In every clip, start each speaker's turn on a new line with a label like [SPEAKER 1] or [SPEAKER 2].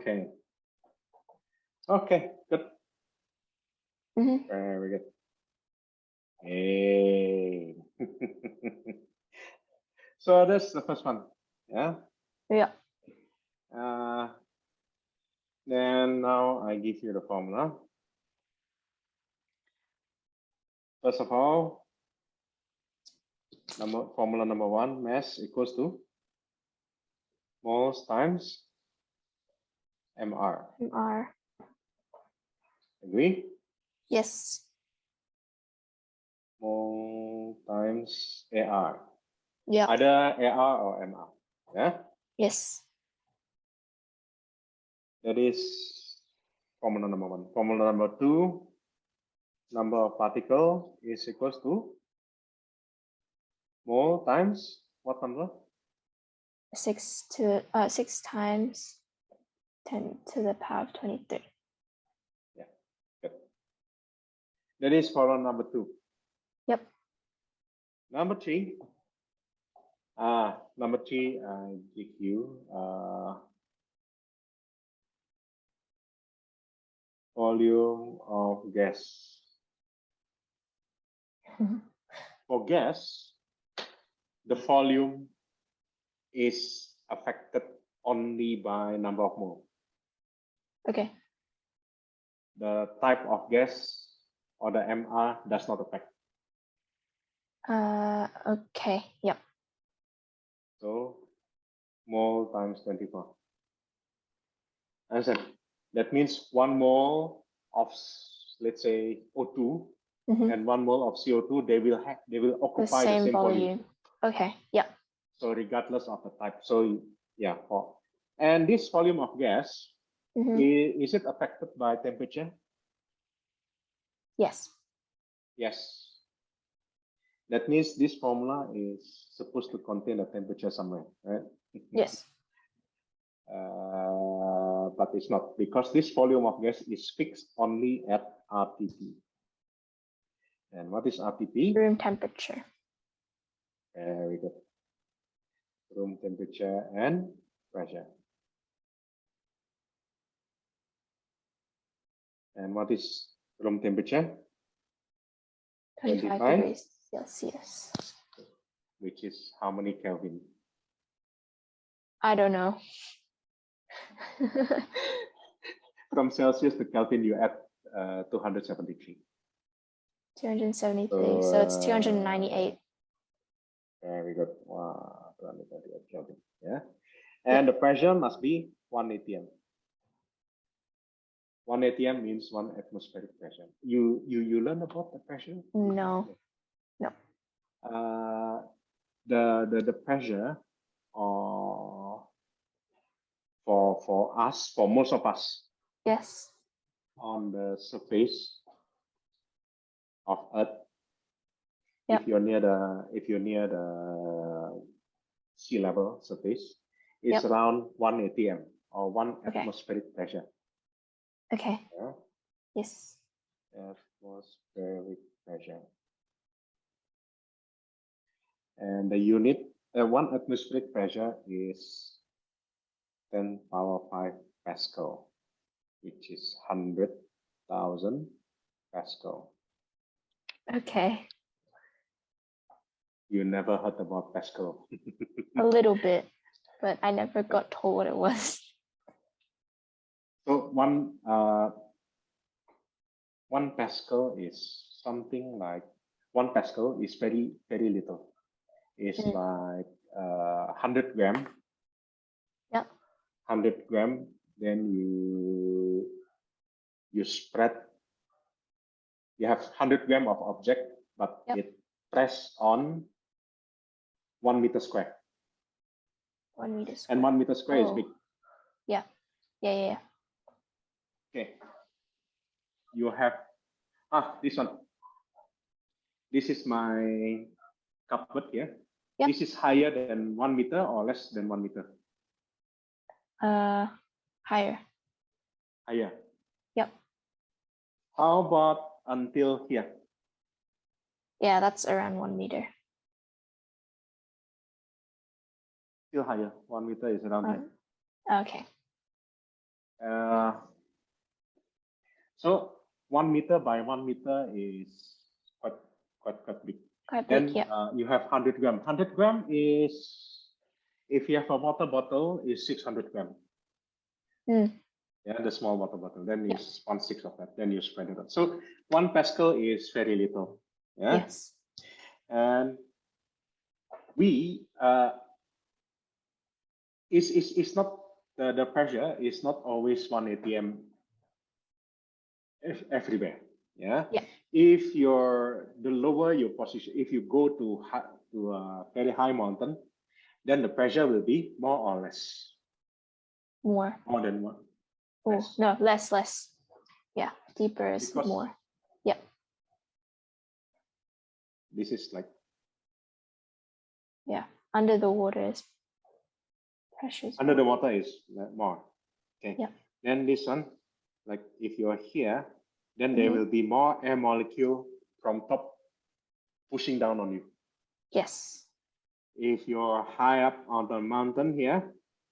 [SPEAKER 1] Okay. Okay, good.
[SPEAKER 2] Mm-hmm.
[SPEAKER 1] Very good. Hey. So that's the first one. Yeah.
[SPEAKER 2] Yeah.
[SPEAKER 1] Then now I give you the formula. First of all, formula number one, mass equals to moles times mr.
[SPEAKER 2] MR.
[SPEAKER 1] Agree?
[SPEAKER 2] Yes.
[SPEAKER 1] Mole times ar.
[SPEAKER 2] Yeah.
[SPEAKER 1] Either ar or mr. Yeah.
[SPEAKER 2] Yes.
[SPEAKER 1] That is formula number one. Formula number two, number of particle is equals to mole times what number?
[SPEAKER 2] 6 times 10 to the power of 23.
[SPEAKER 1] Yeah, good. That is formula number two.
[SPEAKER 2] Yep.
[SPEAKER 1] Number three, I give you volume of gas. For gas, the volume is affected only by number of mole.
[SPEAKER 2] Okay.
[SPEAKER 1] The type of gas or the MR does not affect.
[SPEAKER 2] Okay. Yep.
[SPEAKER 1] So mole times 24. Understand? That means 1 mole of, let's say, O2 and 1 mole of CO2, they will occupy the same volume.
[SPEAKER 2] Okay. Yeah.
[SPEAKER 1] So regardless of the type. So yeah, and this volume of gas, is it affected by temperature?
[SPEAKER 2] Yes.
[SPEAKER 1] Yes. That means this formula is supposed to contain a temperature somewhere, right?
[SPEAKER 2] Yes.
[SPEAKER 1] But it's not, because this volume of gas is fixed only at RTP. And what is RTP?
[SPEAKER 2] Room temperature.
[SPEAKER 1] Very good. Room temperature and pressure. And what is room temperature?
[SPEAKER 2] 25 degrees Celsius.
[SPEAKER 1] Which is how many Kelvin?
[SPEAKER 2] I don't know.
[SPEAKER 1] From Celsius to Kelvin, you add 273.
[SPEAKER 2] 273. So it's 298.
[SPEAKER 1] Very good. Wow, 298 Kelvin. Yeah. And the pressure must be 1 atm. 1 atm means 1 atmospheric pressure. You learn about the pressure?
[SPEAKER 2] No. No.
[SPEAKER 1] The pressure for us, for most of us,
[SPEAKER 2] yes,
[SPEAKER 1] on the surface of Earth,
[SPEAKER 2] yep.
[SPEAKER 1] if you're near the sea level surface, it's
[SPEAKER 2] yep.
[SPEAKER 1] around 1 atm or 1 atmospheric pressure.
[SPEAKER 2] Okay.
[SPEAKER 1] Yeah?
[SPEAKER 2] Yes.
[SPEAKER 1] Atmospheric pressure. And the unit, 1 atmospheric pressure is 10 power 5 Pascal, which is 100,000 Pascal.
[SPEAKER 2] Okay.
[SPEAKER 1] You never heard about Pascal?
[SPEAKER 2] A little bit, but I never got told what it was.
[SPEAKER 1] So one Pascal is something like, 1 Pascal is very, very little. It's like 100 gram.
[SPEAKER 2] Yep.
[SPEAKER 1] 100 gram. Then you spread. You have 100 gram of object, but it press on 1 meter square.
[SPEAKER 2] 1 meter square.
[SPEAKER 1] And 1 meter square is big.
[SPEAKER 2] Yeah. Yeah.
[SPEAKER 1] Okay. You have this one. This is my cupboard here. Yep. This is higher than 1 meter or less than 1 meter?
[SPEAKER 2] Higher.
[SPEAKER 1] Higher.
[SPEAKER 2] Yep.
[SPEAKER 1] How about until here?
[SPEAKER 2] Yeah, that's around 1 meter.
[SPEAKER 1] Still higher. 1 meter is around here.
[SPEAKER 2] Okay.
[SPEAKER 1] So 1 meter by 1 meter is quite big.
[SPEAKER 2] Quite
[SPEAKER 1] Then
[SPEAKER 2] big, yeah.
[SPEAKER 1] you have 100 gram. 100 gram is, if you have a water bottle, is 600 gram. Yeah, the small water bottle. Then is 1/6 of that. Then you spread it out. So 1 Pascal is very little. Yeah.
[SPEAKER 2] Yes.
[SPEAKER 1] And we it's not the pressure is not always 1 atm everywhere. Yeah. If the lower your position, if you go to a very high mountain, then the pressure will be more or less.
[SPEAKER 2] More
[SPEAKER 1] than one.
[SPEAKER 2] Oh, no, less. Yeah, deeper is
[SPEAKER 1] because
[SPEAKER 2] more. Yeah.
[SPEAKER 1] This is like.
[SPEAKER 2] Yeah, under the water is pressure.
[SPEAKER 1] Under the water is more. Okay.
[SPEAKER 2] Yeah.
[SPEAKER 1] Then this one, like if you're here, then there will be more air molecule from top pushing down on you.
[SPEAKER 2] Yes.
[SPEAKER 1] If you're high up on the mountain here,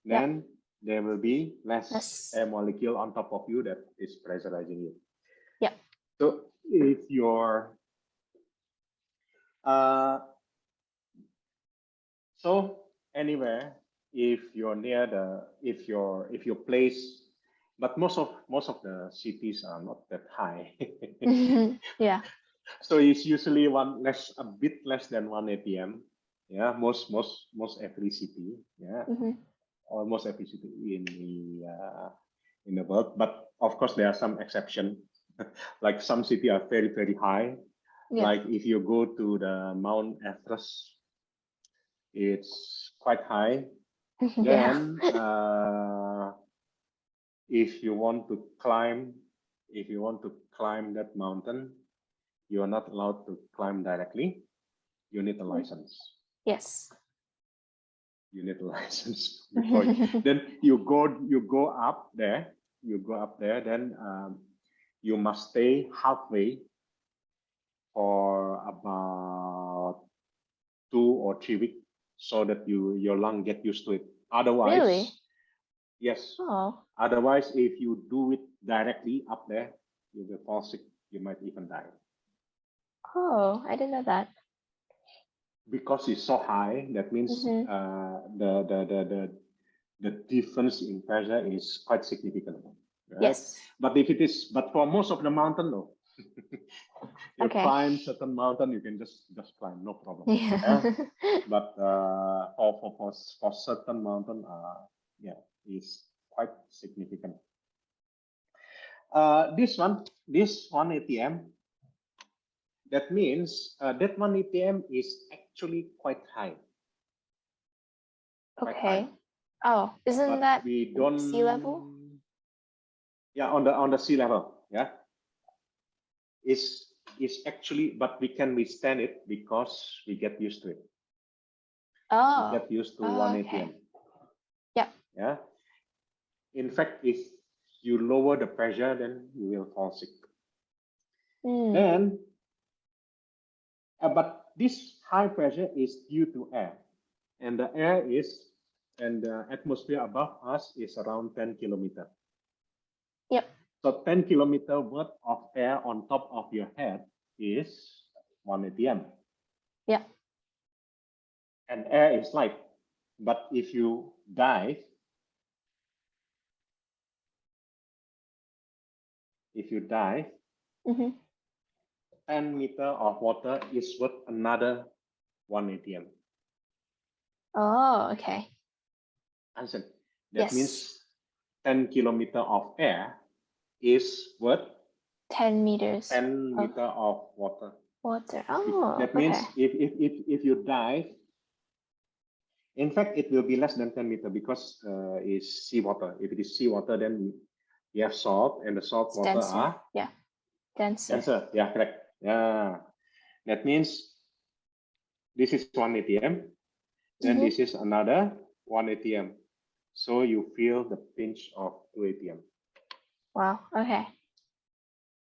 [SPEAKER 1] then there will be less air molecule on top of you that is pressurizing you.
[SPEAKER 2] Yeah.
[SPEAKER 1] So if you're so anywhere, if you're near if your place, but most of the cities are not that high.
[SPEAKER 2] Yeah.
[SPEAKER 1] So it's usually a bit less than 1 atm. Yeah, most every city. Yeah, almost every city in the world. But of course, there are some exceptions. Like some cities are very very high.
[SPEAKER 2] Yeah.
[SPEAKER 1] Like if you go to the Mount Everest, it's quite high. Then if you want to climb that mountain, you are not allowed to climb directly. You need a license.
[SPEAKER 2] Yes.
[SPEAKER 1] You need a license before then you go up there. Then you must stay halfway for about 2 or 3 weeks, so that your lung get used to it. Otherwise,
[SPEAKER 2] really?
[SPEAKER 1] Yes.
[SPEAKER 2] Oh.
[SPEAKER 1] Otherwise, if you do it directly up there, you will fall sick. You might even die.
[SPEAKER 2] Oh, I didn't know that.
[SPEAKER 1] Because it's so high, that means the difference in pressure is quite significant. Right?
[SPEAKER 2] Yes.
[SPEAKER 1] But for most of the mountain, no. You climb certain mountain, you can just climb, no problem.
[SPEAKER 2] Yeah.
[SPEAKER 1] But for certain mountain, is quite significant. This one ATM, that means that one ATM is actually quite high.
[SPEAKER 2] Okay. Oh, isn't that
[SPEAKER 1] we don't
[SPEAKER 2] sea level?
[SPEAKER 1] Yeah, on the sea level. Yeah, is actually, but we can withstand it because we get used to it.
[SPEAKER 2] Oh.
[SPEAKER 1] We get used to 1 ATM.
[SPEAKER 2] Yeah.
[SPEAKER 1] Yeah. In fact, if you lower the pressure, then you will fall sick. Then, but this high pressure is due to air, and the atmosphere above us is around 10 kilometers.
[SPEAKER 2] Yep.
[SPEAKER 1] So 10 kilometer worth of air on top of your head is 1 atm.
[SPEAKER 2] Yeah.
[SPEAKER 1] And air is light. But if you dive, 10 meter of water is worth another 1 atm.
[SPEAKER 2] Oh, okay.
[SPEAKER 1] Understand? That means 10 kilometer of air is worth
[SPEAKER 2] 10 meters.
[SPEAKER 1] 10 meter of water.
[SPEAKER 2] Oh,
[SPEAKER 1] that means if you dive, in fact, it will be less than 10 meter because it's seawater. If it is seawater, then you have salt, and the salt water are denser. Yeah, correct. Yeah, that means this is 1 atm. Then this is another 1 atm. So you feel the pinch of 2 atm.
[SPEAKER 2] Wow. Okay.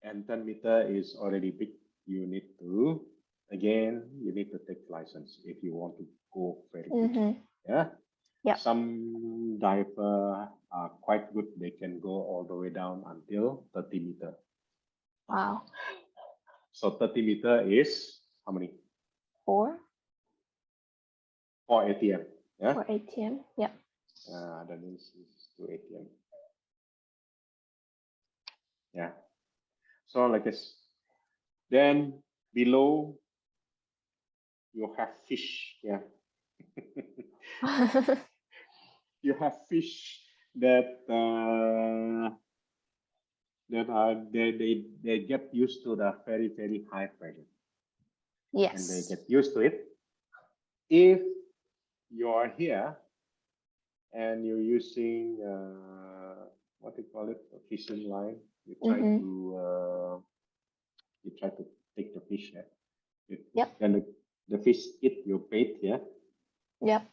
[SPEAKER 1] And 10 meter is already big. You need to take license if you want to go very quick. Yeah. Some diver are quite quite good. They can go all the way down until 30 meter.
[SPEAKER 2] Wow.
[SPEAKER 1] So 30 meter is how many?
[SPEAKER 2] 4?
[SPEAKER 1] 4 ATM. Yeah.
[SPEAKER 2] 4 ATM. Yep.
[SPEAKER 1] That means it's 2 ATM. Yeah. So like this. Then below you have fish. Yeah. You have fish that they get used to the very high pressure.
[SPEAKER 2] Yes.
[SPEAKER 1] And they get used to it. If you are here and you're using what do you call it, a fishing line, you try to take the fish here.
[SPEAKER 2] Yep.
[SPEAKER 1] Then the fish eat your bait here.
[SPEAKER 2] Yep.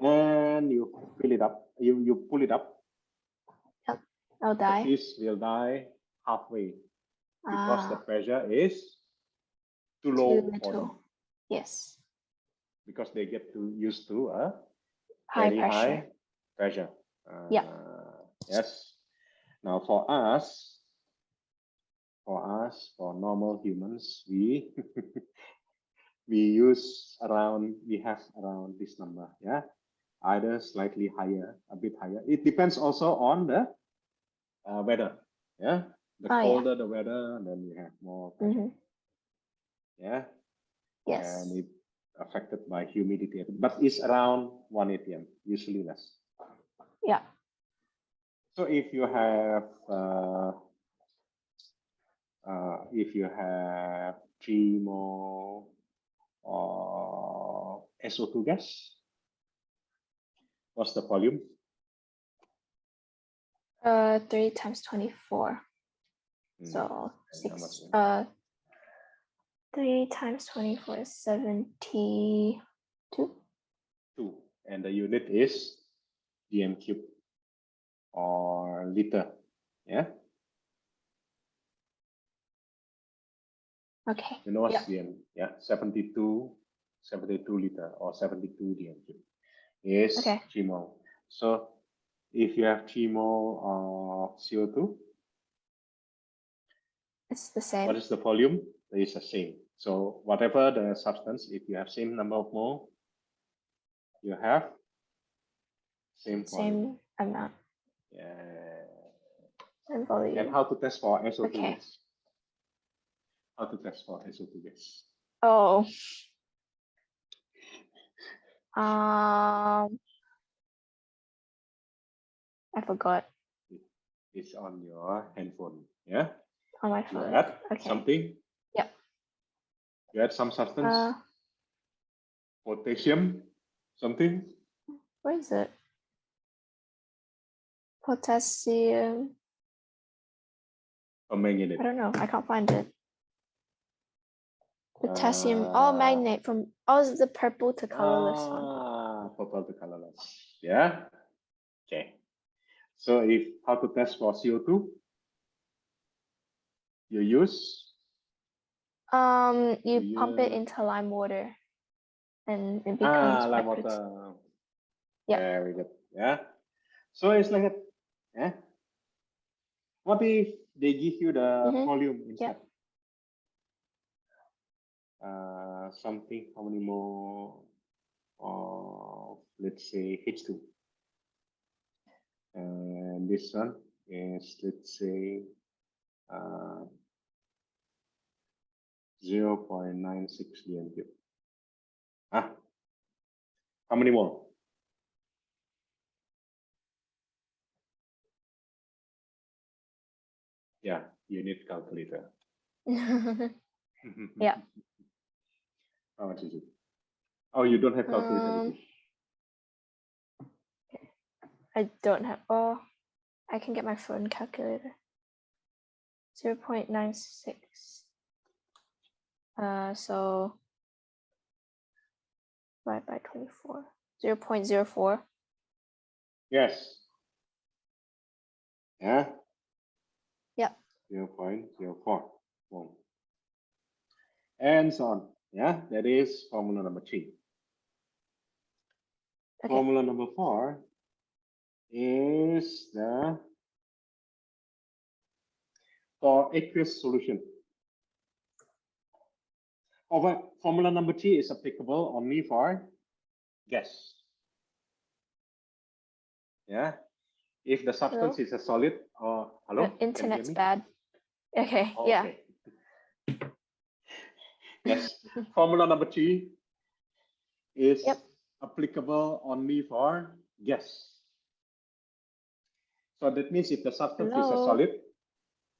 [SPEAKER 1] And you fill it up. You pull it up.
[SPEAKER 2] Yep. I'll die.
[SPEAKER 1] The fish will die halfway because the pressure is too low for them.
[SPEAKER 2] Yes.
[SPEAKER 1] Because they get used to a
[SPEAKER 2] high
[SPEAKER 1] very
[SPEAKER 2] pressure.
[SPEAKER 1] high pressure.
[SPEAKER 2] Yeah.
[SPEAKER 1] Yes. Now for normal humans, we have around this number. Yeah. Either slightly higher, a bit higher. It depends also on the weather. Yeah. The colder the weather, then you have more pressure. Yeah.
[SPEAKER 2] Yes.
[SPEAKER 1] And it affected by humidity, but it's around 1 ATM, usually less.
[SPEAKER 2] Yeah.
[SPEAKER 1] So if you have GMO or SO2 gas, what's the volume?
[SPEAKER 2] 3 times 24. So 6. 3 times 24 is 72.
[SPEAKER 1] 2, and the unit is dm cube or liter. Yeah.
[SPEAKER 2] Okay.
[SPEAKER 1] You know what's dm? Yeah, 72 liter or 72 dm cube is GMol. So if you have GMol of CO2,
[SPEAKER 2] it's the same.
[SPEAKER 1] What is the volume? It's the same. So whatever the substance, if you have same number of mole, you have same volume.
[SPEAKER 2] Same amount.
[SPEAKER 1] Yeah.
[SPEAKER 2] And volume.
[SPEAKER 1] And how to test for SO2
[SPEAKER 2] Okay.
[SPEAKER 1] gas? How to test for SO2 gas?
[SPEAKER 2] Oh. I forgot.
[SPEAKER 1] It's on your handphone. Yeah.
[SPEAKER 2] On my phone.
[SPEAKER 1] You add something.
[SPEAKER 2] Yep.
[SPEAKER 1] You add some substance. Potassium. Something.
[SPEAKER 2] Where is it? Potassium.
[SPEAKER 1] Manganate.
[SPEAKER 2] I don't know. I can't find it. Potassium. Magnate from. The purple to colorless one.
[SPEAKER 1] Purple to colorless. Yeah. Okay. So how to test for CO2? You use?
[SPEAKER 2] You pump it into lime water, and it becomes
[SPEAKER 1] lime water.
[SPEAKER 2] Yeah.
[SPEAKER 1] Very good. Yeah. So it's like that. Yeah. What if they give you the volume instead? Something. How many more? Let's say H2. And this one is, let's say, 0.96 dm cube. How many more? Yeah, you need calculator.
[SPEAKER 2] Yeah.
[SPEAKER 1] How much is it? Oh, you don't have calculator.
[SPEAKER 2] I don't have. I can get my phone calculator. 0.96. So divided by 24. 0.04.
[SPEAKER 1] Yes. Yeah.
[SPEAKER 2] Yep.
[SPEAKER 1] 0.04. Boom. And so on. Yeah, that is formula number 3. Okay. Formula number 4 is the for aqueous solution. Formula number 3 is applicable only for gas. Yeah. If the substance is a solid or hello?
[SPEAKER 2] The internet's bad. Okay, oh, yeah. Okay.
[SPEAKER 1] Yes. Formula number 3 is applicable only for gas. So that means if the substance is a solid,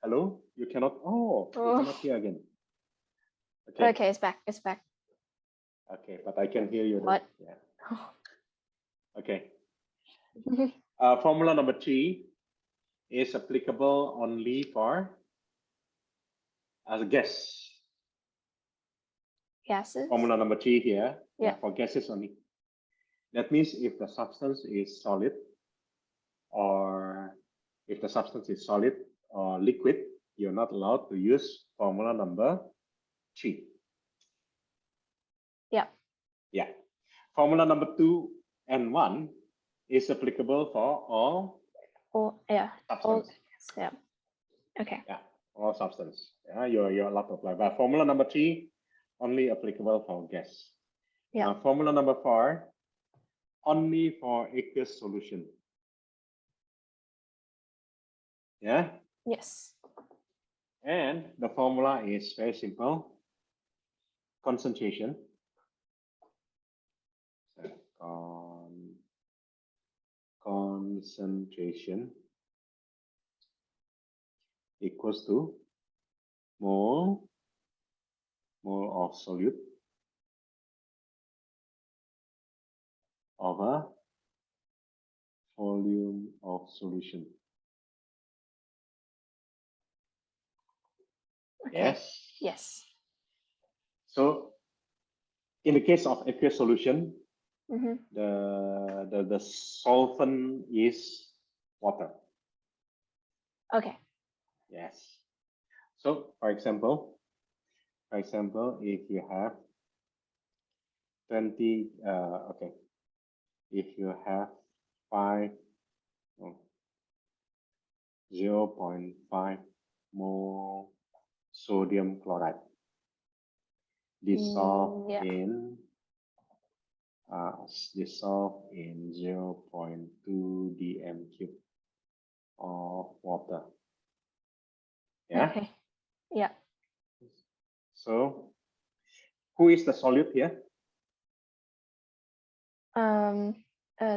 [SPEAKER 1] hello, you cannot, you cannot hear again.
[SPEAKER 2] Okay, it's back. It's back.
[SPEAKER 1] Okay, but I can hear you.
[SPEAKER 2] What?
[SPEAKER 1] Yeah. Okay. Formula number 3 is applicable only for gas.
[SPEAKER 2] Gases.
[SPEAKER 1] Formula number 3 here, for gases only. That means if the substance is solid, or if the substance is solid or liquid, you're not allowed to use formula number 3.
[SPEAKER 2] Yeah.
[SPEAKER 1] Yeah. Formula number 2 and 1 is applicable for all. Substance.
[SPEAKER 2] Okay.
[SPEAKER 1] Yeah. All substance. Yeah. You're allowed to apply. But formula number 3 only applicable for gas.
[SPEAKER 2] Yeah.
[SPEAKER 1] Formula number 4 only for aqueous solution. Yeah.
[SPEAKER 2] Yes.
[SPEAKER 1] And the formula is very simple. Concentration. Concentration equals to mole of solute over volume of solution.
[SPEAKER 2] Okay.
[SPEAKER 1] Yes.
[SPEAKER 2] Yes.
[SPEAKER 1] So in the case of aqueous solution, the solvent is water.
[SPEAKER 2] Okay.
[SPEAKER 1] Yes. So for example, if you have 20, if you have 0.5 mole sodium chloride dissolved in 0.2 dm cube of water. Yeah.
[SPEAKER 2] Okay. Yeah.
[SPEAKER 1] So who is the solute here?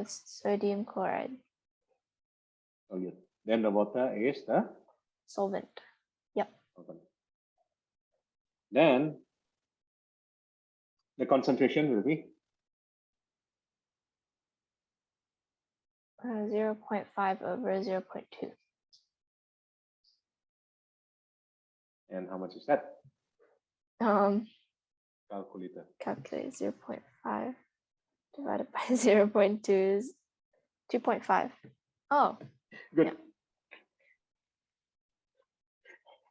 [SPEAKER 2] Sodium chloride.
[SPEAKER 1] Solute. Then the water is the
[SPEAKER 2] solvent. Yep.
[SPEAKER 1] Solvent. Then the concentration will be
[SPEAKER 2] 0.5 over 0.2.
[SPEAKER 1] And how much is that? Calculator.
[SPEAKER 2] Calculate 0.5 divided by 0.2 is 2.5. Oh.
[SPEAKER 1] Good. Yeah.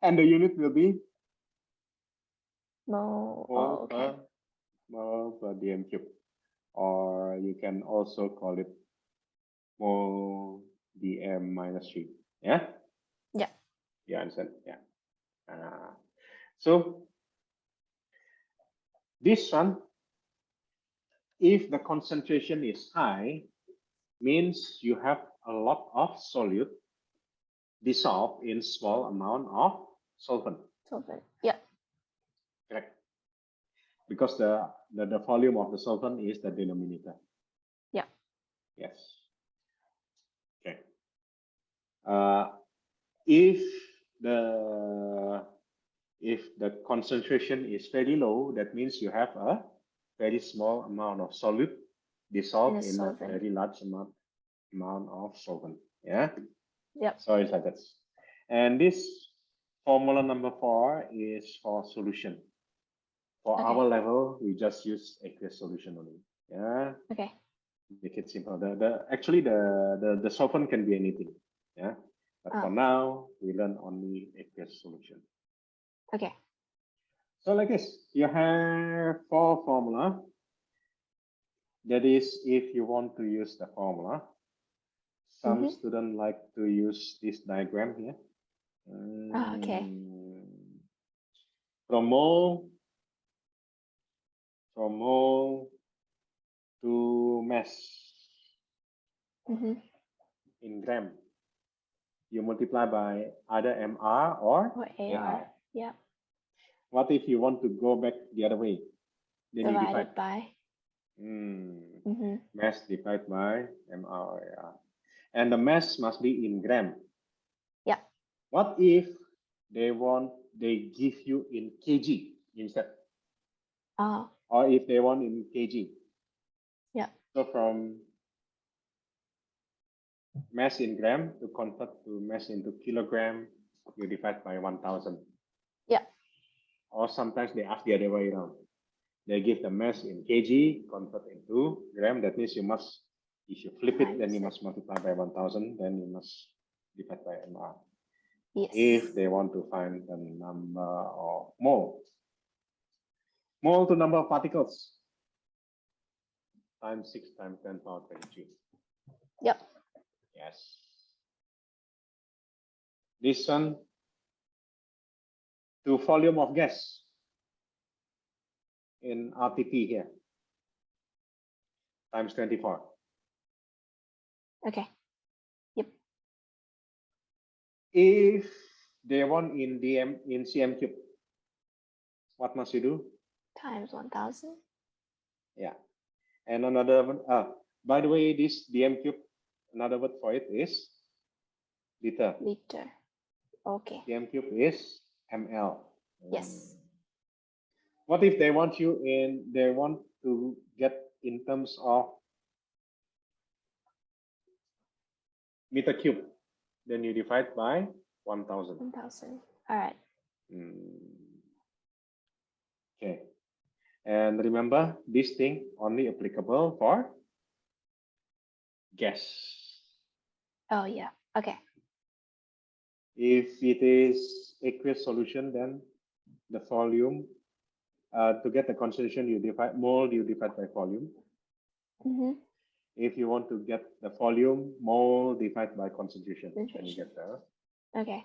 [SPEAKER 1] And the unit will be
[SPEAKER 2] mole
[SPEAKER 1] per dm cube, or you can also call it mole dm minus 3. Yeah.
[SPEAKER 2] Yeah.
[SPEAKER 1] You understand? Yeah. So this one, if the concentration is high, means you have a lot of solute dissolved in small amount of solvent.
[SPEAKER 2] Solvent. Yeah.
[SPEAKER 1] Correct. Because the volume of the solvent is the denominator.
[SPEAKER 2] Yeah.
[SPEAKER 1] Yes. Okay. If the concentration is very low, that means you have a very small amount of solute dissolved in a very large amount of solvent. Yeah.
[SPEAKER 2] Yep.
[SPEAKER 1] So it's like that. And this formula number 4 is for solution. For our level, we just use aqueous solution only. Yeah.
[SPEAKER 2] Okay.
[SPEAKER 1] Make it simple. Actually the solvent can be anything. Yeah. But for now, we learn only aqueous solution.
[SPEAKER 2] Okay.
[SPEAKER 1] So like this, you have 4 formula. That is, if you want to use the formula. Some students like to use this diagram here.
[SPEAKER 2] Oh, okay.
[SPEAKER 1] From mole to mass in gram. You multiply by either MR or AR.
[SPEAKER 2] Yeah.
[SPEAKER 1] What if you want to go back the other way? Then you divide.
[SPEAKER 2] Divided by.
[SPEAKER 1] Mass divided by MR or AR. And the mass must be in gram.
[SPEAKER 2] Yeah.
[SPEAKER 1] What if they give you in kg instead? Or if they want in kg?
[SPEAKER 2] Yeah.
[SPEAKER 1] So from mass in gram to convert to mass into kilogram, you divide by 1000.
[SPEAKER 2] Yeah.
[SPEAKER 1] Or sometimes they ask the other way around. They give the mass in kg, convert into gram. That means you must, if you flip it, then you must multiply by 1000, then you must divide by MR.
[SPEAKER 2] Yes.
[SPEAKER 1] If they want to find the number of mole. Mole to number of particles. Times 6 times 10 power 23.
[SPEAKER 2] Yep.
[SPEAKER 1] Yes. This one to volume of gas in RTP here. Times 24.
[SPEAKER 2] Okay. Yep.
[SPEAKER 1] If they want in cm cube, what must you do?
[SPEAKER 2] Times 1000.
[SPEAKER 1] Yeah. And another one, by the way, this dm cube, another word for it is liter.
[SPEAKER 2] Liter. Okay.
[SPEAKER 1] Dm cube is ml.
[SPEAKER 2] Yes.
[SPEAKER 1] What if they want to get in terms of meter cube? Then you divide by 1000.
[SPEAKER 2] 1000. All right.
[SPEAKER 1] Okay. And remember, this thing only applicable for gas.
[SPEAKER 2] Oh, yeah. Okay.
[SPEAKER 1] If it is aqueous solution, then the volume, to get the concentration, you divide by volume. If you want to get the volume, mole divide by concentration. Then you get the.
[SPEAKER 2] Okay.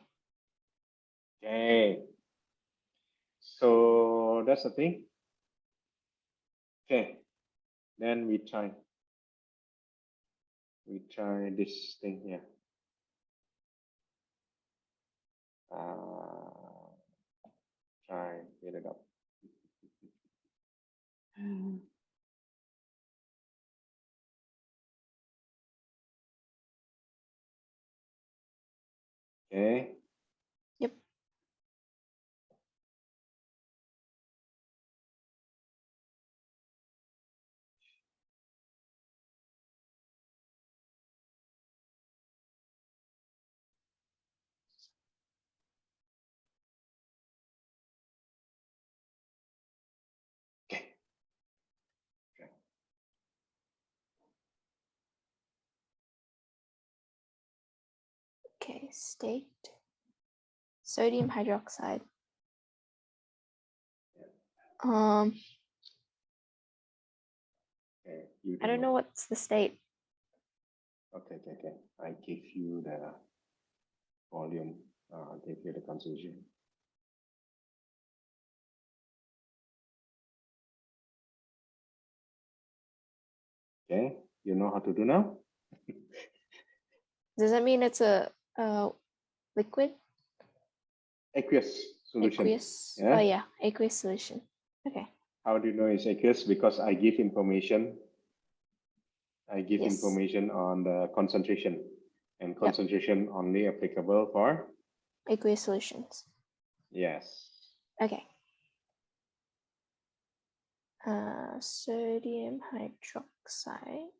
[SPEAKER 1] Okay. So that's the thing. Okay. Then we try this thing here. Try get it up. Okay.
[SPEAKER 2] Yep. Okay, state sodium hydroxide.
[SPEAKER 1] Okay,
[SPEAKER 2] I don't know what's the state.
[SPEAKER 1] Okay. I give you the volume. I give you the concentration. Okay, you know how to do now?
[SPEAKER 2] Does that mean it's a liquid?
[SPEAKER 1] Aqueous solution.
[SPEAKER 2] Aqueous. Yeah? Oh yeah, aqueous solution. Okay.
[SPEAKER 1] How do you know it's aqueous? Because I give information. Information on the concentration, and concentration only applicable for
[SPEAKER 2] aqueous solutions.
[SPEAKER 1] Yes.
[SPEAKER 2] Okay. Sodium hydroxide.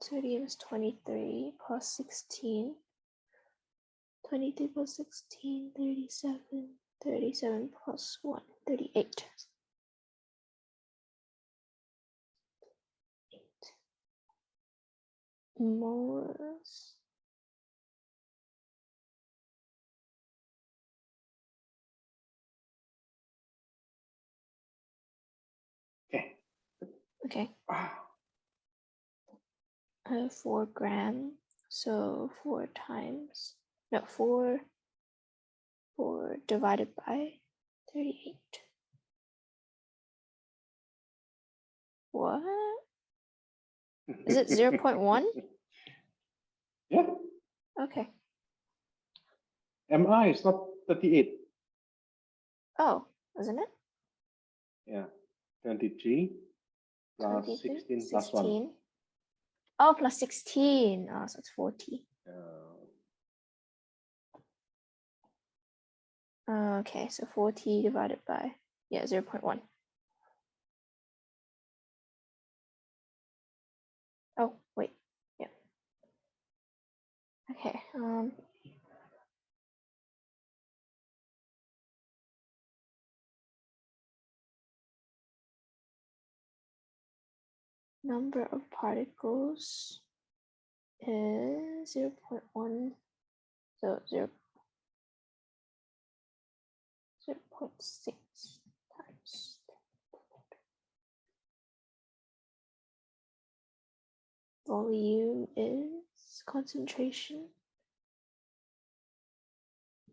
[SPEAKER 2] Sodium is 23 plus 16. 23 plus 16, 37. 37 plus 1, 38. 8 moles Okay. 4 grams. So 4 times, no, 4 divided by 38. What? Is it 0.1?
[SPEAKER 1] Yeah.
[SPEAKER 2] Okay.
[SPEAKER 1] MI is not 38.
[SPEAKER 2] Oh, isn't it?
[SPEAKER 1] Yeah. 23 plus
[SPEAKER 2] 23,
[SPEAKER 1] 16 plus 1.
[SPEAKER 2] 16. Oh, plus 16. Oh, so it's 40. Okay, so 40 divided by, yeah, 0.1. Oh, wait. Yeah. Okay. Number of particles is 0.1. So 0.6 times. Volume is concentration.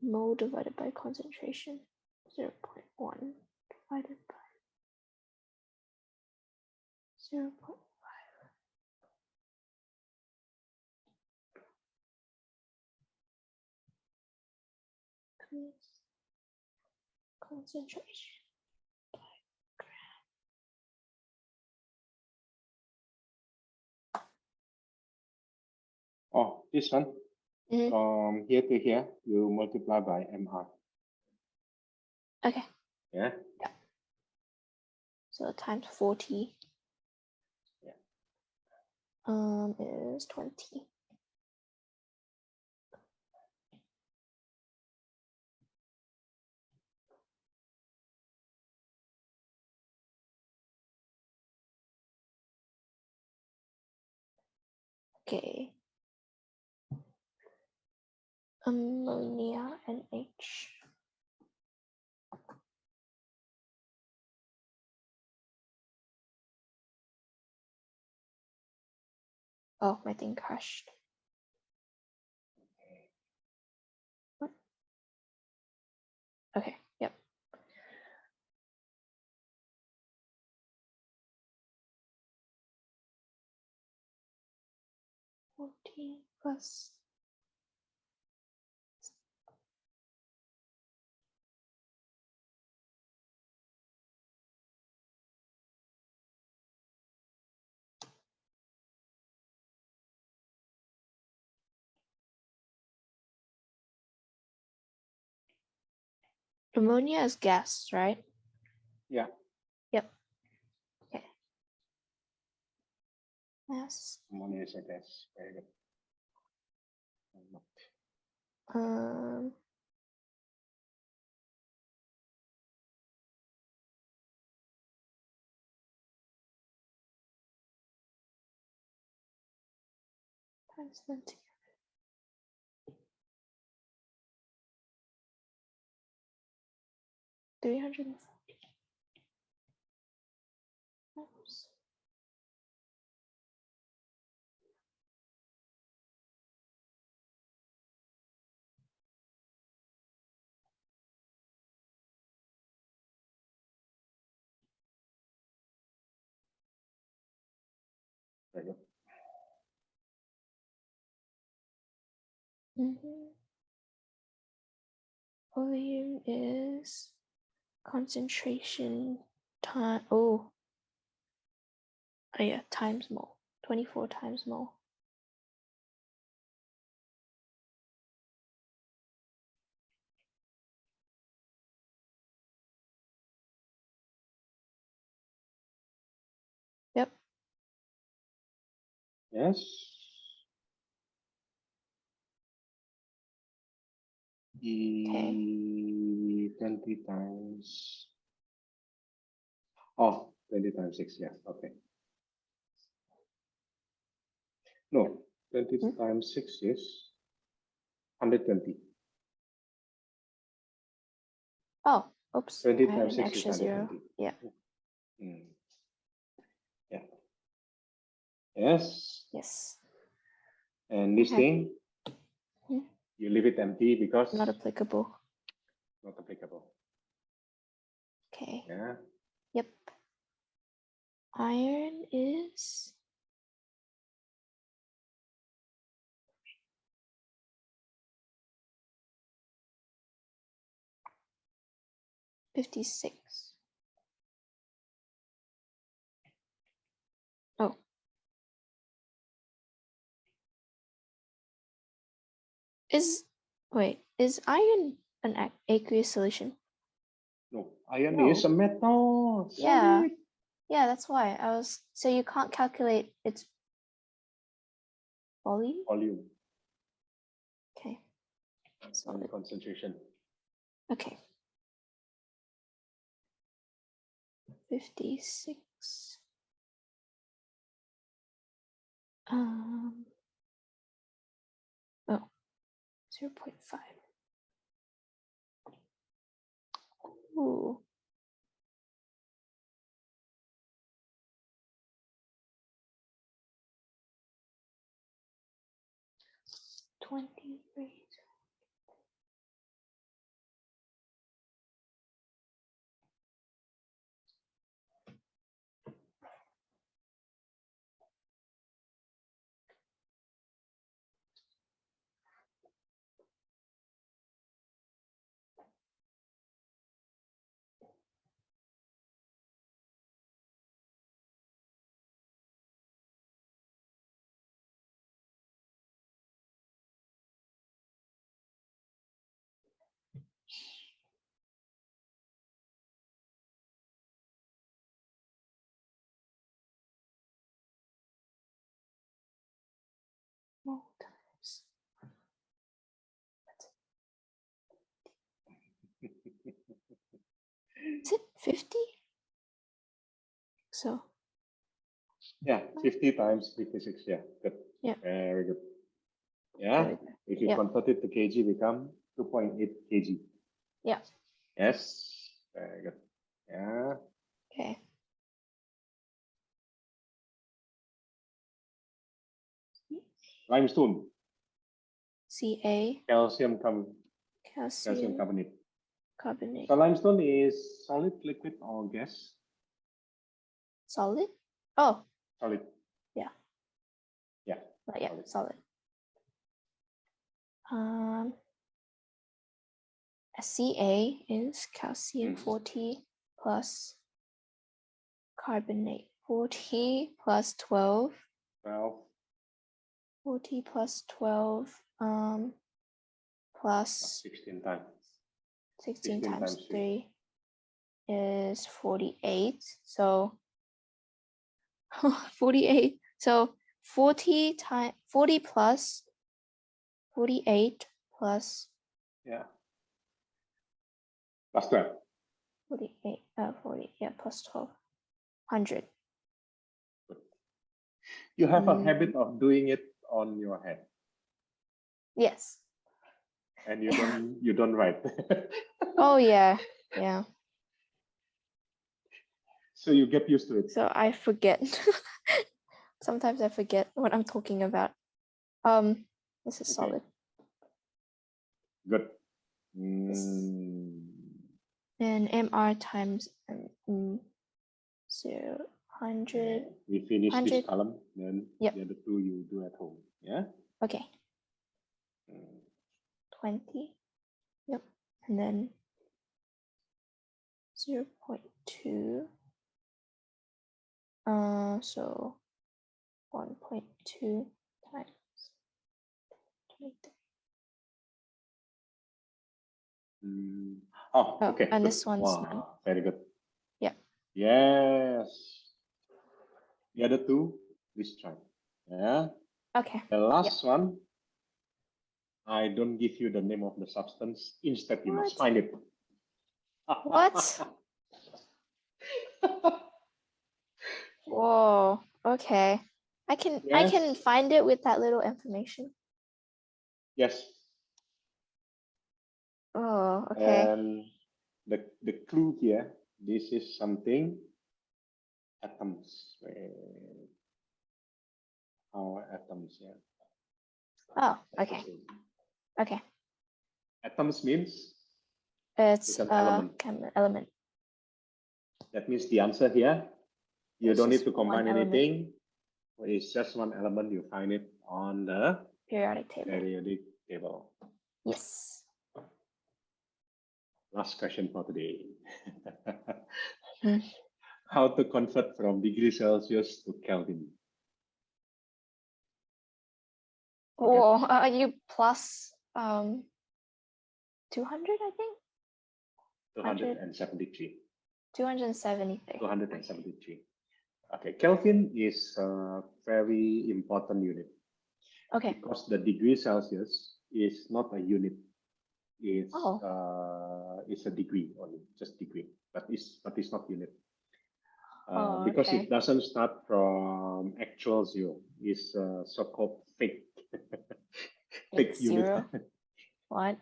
[SPEAKER 2] Mole divided by concentration. 0.1 divided by 0.5. Concentration.
[SPEAKER 1] Oh, this one. From here to here, you multiply by MR.
[SPEAKER 2] Okay.
[SPEAKER 1] Yeah.
[SPEAKER 2] Yeah. So times 40.
[SPEAKER 1] Yeah.
[SPEAKER 2] Is 20. Okay. Ammonia NH. Oh, my thing crashed. Okay, yep. plus ammonia is gas, right?
[SPEAKER 1] Yeah.
[SPEAKER 2] Yep. Okay. Mass.
[SPEAKER 1] Ammonia is a gas. Very good.
[SPEAKER 2] Times 20. $340. Oops.
[SPEAKER 1] Very good.
[SPEAKER 2] Volume is concentration time. Oh, yeah, times mole. 24 times mole. Yep.
[SPEAKER 1] Yes.
[SPEAKER 2] Okay.
[SPEAKER 1] 20 times. Oh, 20 times 6. Yeah. Okay. No, 20 times 6 is 120.
[SPEAKER 2] Oh, oops.
[SPEAKER 1] 20
[SPEAKER 2] I had
[SPEAKER 1] times
[SPEAKER 2] an
[SPEAKER 1] 6 is
[SPEAKER 2] extra 0.
[SPEAKER 1] 120.
[SPEAKER 2] Yeah.
[SPEAKER 1] Yeah. Yes.
[SPEAKER 2] Yes.
[SPEAKER 1] And this thing, you leave it empty because
[SPEAKER 2] not applicable.
[SPEAKER 1] Not applicable.
[SPEAKER 2] Okay.
[SPEAKER 1] Yeah.
[SPEAKER 2] Yep. Iron is 56. Oh. Is iron an aqueous solution?
[SPEAKER 1] No, iron
[SPEAKER 2] No.
[SPEAKER 1] is a metal.
[SPEAKER 2] Yeah.
[SPEAKER 1] Solid.
[SPEAKER 2] Yeah, that's why so you can't calculate its volume?
[SPEAKER 1] Volume.
[SPEAKER 2] Okay.
[SPEAKER 1] And concentration.
[SPEAKER 2] Okay. 56. Oh, 0.5. Ooh. $23. More times. Is it 50? So.
[SPEAKER 1] Yeah, 50 times 56. Yeah, good.
[SPEAKER 2] Yeah.
[SPEAKER 1] Very good. Yeah. If you convert it to kg, become 2.8 kg.
[SPEAKER 2] Yeah.
[SPEAKER 1] Yes. Very good. Yeah.
[SPEAKER 2] Okay.
[SPEAKER 1] Limestone.
[SPEAKER 2] Ca.
[SPEAKER 1] Calcium
[SPEAKER 2] Calcium
[SPEAKER 1] carbonate.
[SPEAKER 2] carbonate.
[SPEAKER 1] So limestone is solid, liquid, or gas?
[SPEAKER 2] Solid? Oh.
[SPEAKER 1] Solid.
[SPEAKER 2] Yeah.
[SPEAKER 1] Yeah.
[SPEAKER 2] Yeah, solid. Ca is calcium 40 plus carbonate 40 plus 12. 40 plus 12 plus
[SPEAKER 1] 16 times.
[SPEAKER 2] 16 times 3 is 48. So 48. So 40 plus 48 plus
[SPEAKER 1] plus 12.
[SPEAKER 2] 40 plus 12. 100.
[SPEAKER 1] You have a habit of doing it on your head.
[SPEAKER 2] Yes.
[SPEAKER 1] And you don't write.
[SPEAKER 2] Oh yeah. Yeah.
[SPEAKER 1] So you get used to it.
[SPEAKER 2] So I forget. Sometimes I forget what I'm talking about. This is solid.
[SPEAKER 1] Good.
[SPEAKER 2] And MR times 0, 100.
[SPEAKER 1] We finish
[SPEAKER 2] 100.
[SPEAKER 1] this column, then the other two you do at home. Yeah.
[SPEAKER 2] Okay. 20. Yep. And then 0.2. So 1.2 times 23.
[SPEAKER 1] Okay.
[SPEAKER 2] And
[SPEAKER 1] good.
[SPEAKER 2] this one's
[SPEAKER 1] wow, very good.
[SPEAKER 2] Yeah.
[SPEAKER 1] Yes. The other two, this try. Yeah.
[SPEAKER 2] Okay.
[SPEAKER 1] The last one, I don't give you the name of the substance. Instead, you must find it.
[SPEAKER 2] What? Whoa. Okay. I can find it with that little information.
[SPEAKER 1] Yes.
[SPEAKER 2] Oh, okay.
[SPEAKER 1] And the clue here, this is something atoms. our atoms here.
[SPEAKER 2] Oh, okay. Okay.
[SPEAKER 1] Atoms means
[SPEAKER 2] It's
[SPEAKER 1] an element.
[SPEAKER 2] Element.
[SPEAKER 1] That means the answer here, you
[SPEAKER 2] It's
[SPEAKER 1] don't need
[SPEAKER 2] just
[SPEAKER 1] to combine
[SPEAKER 2] one element.
[SPEAKER 1] anything. It's just one element. You find it on the
[SPEAKER 2] Periodic table.
[SPEAKER 1] periodic table.
[SPEAKER 2] Yes.
[SPEAKER 1] Last question for today.
[SPEAKER 2] Hmm.
[SPEAKER 1] How to convert from degree Celsius to Kelvin?
[SPEAKER 2] Or you plus 200, I think.
[SPEAKER 1] 273.
[SPEAKER 2] 273.
[SPEAKER 1] 273. Okay, Kelvin is a very important unit.
[SPEAKER 2] Okay.
[SPEAKER 1] Because the degree Celsius is not a unit. It's it's a degree only, just degree, but it's not unit. Because
[SPEAKER 2] okay.
[SPEAKER 1] it doesn't start from actual zero. It's so-called fake fake unit.
[SPEAKER 2] Zero. What?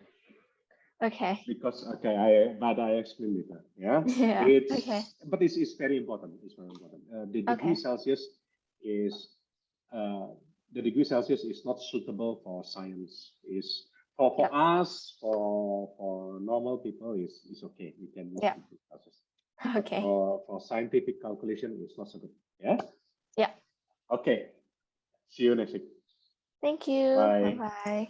[SPEAKER 2] Okay.
[SPEAKER 1] Because I explain later. Yeah.
[SPEAKER 2] Yeah.
[SPEAKER 1] It's
[SPEAKER 2] okay.
[SPEAKER 1] But it's very important. It's very important. The degree Celsius is the degree Celsius is not suitable for science. Is for us for normal people is okay. We can use degree Celsius.
[SPEAKER 2] Okay.
[SPEAKER 1] For scientific calculation, it's not so good. Yeah.
[SPEAKER 2] Yeah.
[SPEAKER 1] Okay. See you next week.
[SPEAKER 2] Thank you.
[SPEAKER 1] Bye.
[SPEAKER 2] Bye-bye.